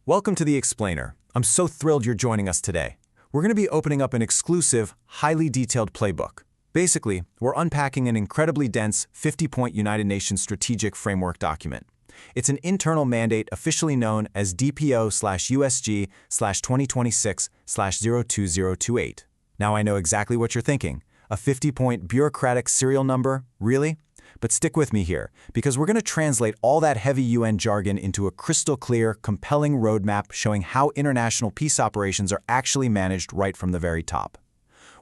Welcome to The Explainer. I'm so thrilled you're joining us today. We're going to be opening up an exclusive, highly detailed playbook. Basically, we're unpacking an incredibly dense 50-point United Nations Strategic Framework document. It's an internal mandate officially known as DPO/USG/2026/02028. Now I know exactly what you're thinking. A 50-point bureaucratic serial number? Really? But stick with me here, because we're going to translate all that heavy UN jargon into a crystal clear, compelling roadmap showing how international peace operations are actually managed right from the very top.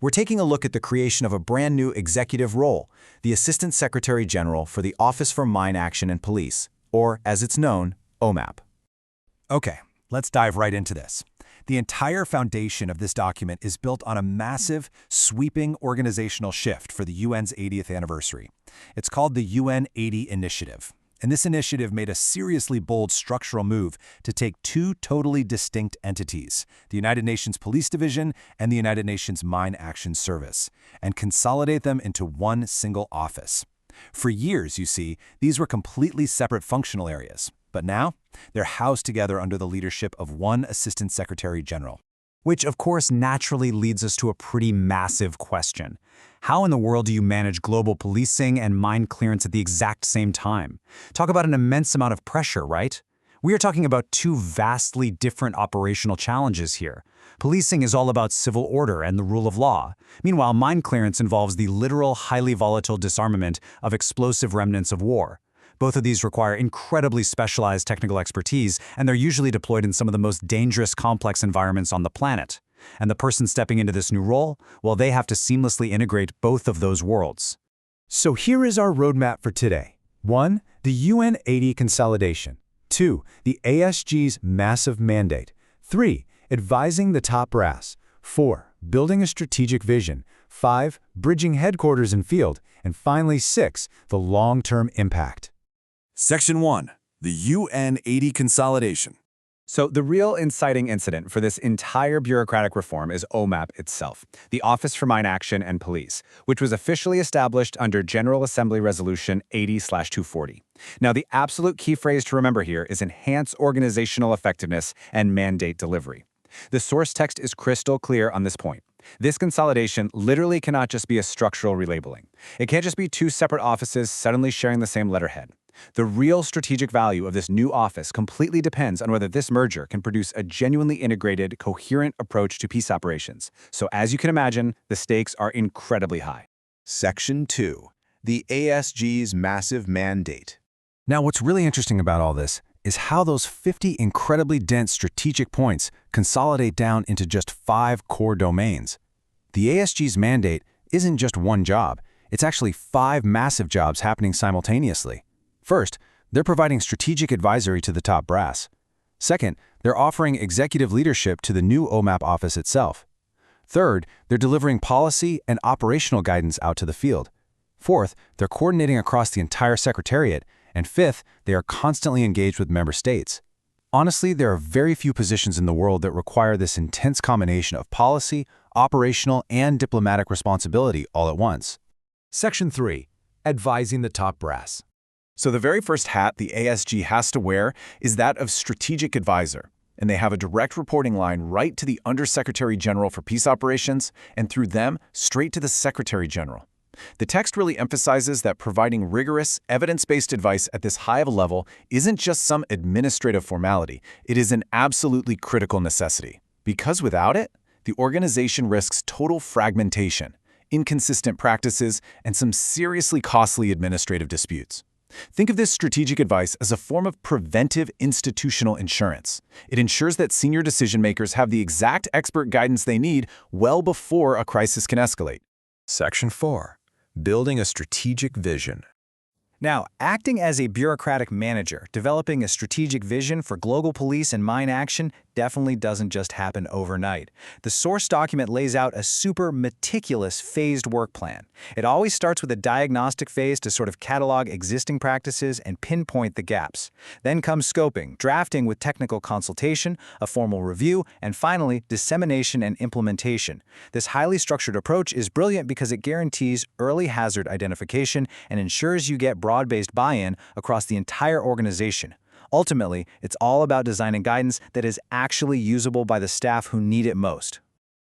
We're taking a look at the creation of a brand new executive role, the Assistant Secretary General for the Office for Mine Action and Police, or as it's known, OMAP. Okay, let's dive right into this. The entire foundation of this document is built on a massive, sweeping organizational shift for the UN's 80th anniversary. It's called the UN 80 Initiative, and this initiative made a seriously bold structural move to take two totally distinct entities, the United Nations Police Division and the United Nations Mine Action Service, and consolidate them into one single office. For years, you see, these were completely separate functional areas. But now, they're housed together under the leadership of one Assistant Secretary General. Which, of course, naturally leads us to a pretty massive question. How in the world do you manage global policing and mine clearance at the exact same time? Talk about an immense amount of pressure, right? We are talking about two vastly different operational challenges here. Policing is all about civil order and the rule of law. Meanwhile, mine clearance involves the literal, highly volatile disarmament of explosive remnants of war. Both of these require incredibly specialized technical expertise, and they're usually deployed in some of the most dangerous, complex environments on the planet. And the person stepping into this new role, well, they have to seamlessly integrate both of those worlds. So here is our roadmap for today. 1. The UN 80 consolidation. 2. The ASG's massive mandate. 3. Advising the top brass. 4. Building a strategic vision. 5. Bridging headquarters and field. And finally, 6. The long-term impact. Section 1. The UN 80 Consolidation. So the real inciting incident for this entire bureaucratic reform is OMAP itself, the Office for Mine Action and Police, which was officially established under General Assembly Resolution 80/240. Now, the absolute key phrase to remember here is enhance organizational effectiveness and mandate delivery. The source text is crystal clear on this point. This consolidation literally cannot just be a structural relabeling. It can't just be two separate offices suddenly sharing the same letterhead. The real strategic value of this new office completely depends on whether this merger can produce a genuinely integrated, coherent approach to peace operations. So as you can imagine, the stakes are incredibly high. Section 2. The ASG's massive mandate. Now, what's really interesting about all this is how those 50 incredibly dense strategic points consolidate down into just 5 core domains. The ASG's mandate isn't just one job, it's actually 5 massive jobs happening simultaneously. First, they're providing strategic advisory to the top brass. Second, they're offering executive leadership to the new OMAP office itself. Third, they're delivering policy and operational guidance out to the field. Fourth, they're coordinating across the entire Secretariat. And fifth, they are constantly engaged with member states. Honestly, there are very few positions in the world that require this intense combination of policy, operational, and diplomatic responsibility all at once. Section 3. Advising the top brass. So the very first hat the ASG has to wear is that of Strategic Advisor, and they have a direct reporting line right to the Undersecretary General for Peace Operations, and through them, straight to the Secretary General. The text really emphasizes that providing rigorous, evidence-based advice at this high of a level isn't just some administrative formality, it is an absolutely critical necessity. Because without it, the organization risks total fragmentation, inconsistent practices, and some seriously costly administrative disputes. Think of this strategic advice as a form of preventive institutional insurance. It ensures that senior decision-makers have the exact expert guidance they need well before a crisis can escalate. Section 4. Building a strategic vision. Now, acting as a bureaucratic manager, developing a strategic vision for global police and mine action definitely doesn't just happen overnight. The source document lays out a super meticulous phased work plan. It always starts with a diagnostic phase to sort of catalog existing practices and pinpoint the gaps. Then comes scoping, drafting with technical consultation, a formal review, and finally, dissemination and implementation. This highly structured approach is brilliant because it guarantees early hazard identification and ensures you get broad-based buy-in across the entire organization. Ultimately, it's all about designing guidance that is actually usable by the staff who need it most.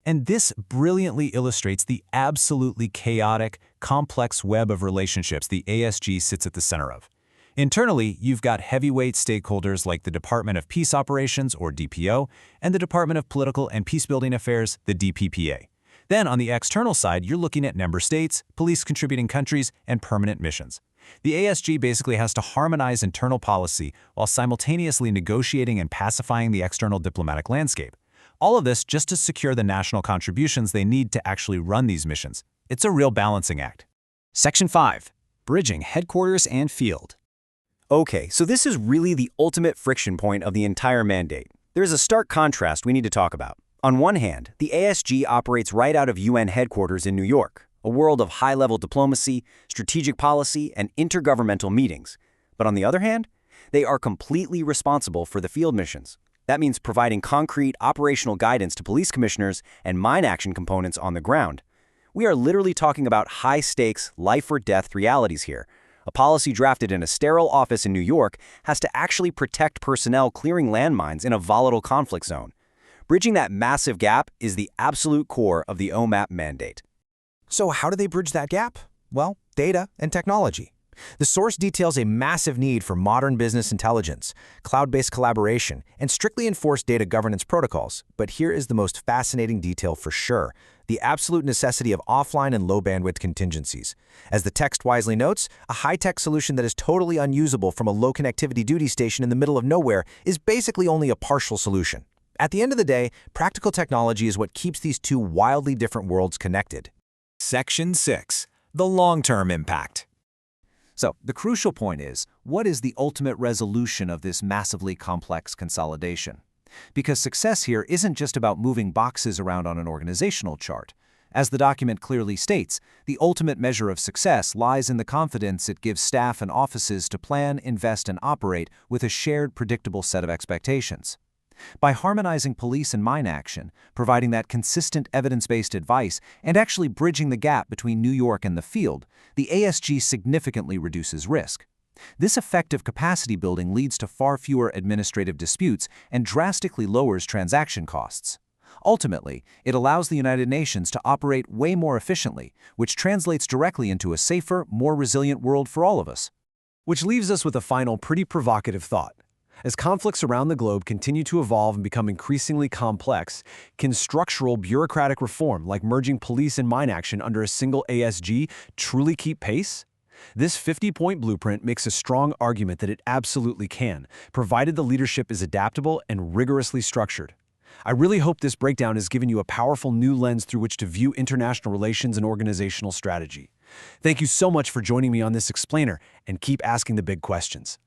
And this brilliantly illustrates the absolutely chaotic, complex web of relationships the ASG sits at the center of. Internally, you've got heavyweight stakeholders like the Department of Peace Operations, or DPO, and the Department of Political and Peacebuilding Affairs, the DPPA. Then on the external side, you're looking at member states, police contributing countries, and permanent missions. The ASG basically has to harmonize internal policy while simultaneously negotiating and pacifying the external diplomatic landscape. All of this just to secure the national contributions they need to actually run these missions. It's a real balancing act. Section 5. Bridging headquarters and field. Okay, so this is really the ultimate friction point of the entire mandate. There is a stark contrast we need to talk about. On one hand, the ASG operates right out of UN headquarters in New York, a world of high-level diplomacy, strategic policy, and intergovernmental meetings. But on the other hand, they are completely responsible for the field missions. That means providing concrete operational guidance to police commissioners and mine action components on the ground. We are literally talking about high-stakes, life-or-death realities here. A policy drafted in a sterile office in New York has to actually protect personnel clearing landmines in a volatile conflict zone. Bridging that massive gap is the absolute core of the OMAP mandate. So how do they bridge that gap? Well, data and technology. The source details a massive need for modern business intelligence, cloud-based collaboration, and strictly enforced data governance protocols. But here is the most fascinating detail for sure: the absolute necessity of offline and low-bandwidth contingencies. As the text wisely notes, a high-tech solution that is totally unusable from a low-connectivity duty station in the middle of nowhere is basically only a partial solution. At the end of the day, practical technology is what keeps these two wildly different worlds connected. Section 6. The long-term impact. So, the crucial point is, what is the ultimate resolution of this massively complex consolidation? Because success here isn't just about moving boxes around on an organizational chart. As the document clearly states, the ultimate measure of success lies in the confidence it gives staff and offices to plan, invest, and operate with a shared, predictable set of expectations. By harmonizing police and mine action, providing that consistent evidence-based advice, and actually bridging the gap between New York and the field, the ASG significantly reduces risk. This effective capacity building leads to far fewer administrative disputes and drastically lowers transaction costs. Ultimately, it allows the United Nations to operate way more efficiently, which translates directly into a safer, more resilient world for all of us. Which leaves us with a final pretty provocative thought. As conflicts around the globe continue to evolve and become increasingly complex, can structural bureaucratic reform like merging police and mine action under a single ASG truly keep pace? This 50-point blueprint makes a strong argument that it absolutely can, provided the leadership is adaptable and rigorously structured. I really hope this breakdown has given you a powerful new lens through which to view international relations and organizational strategy. Thank you so much for joining me on this explainer, and keep asking the big questions.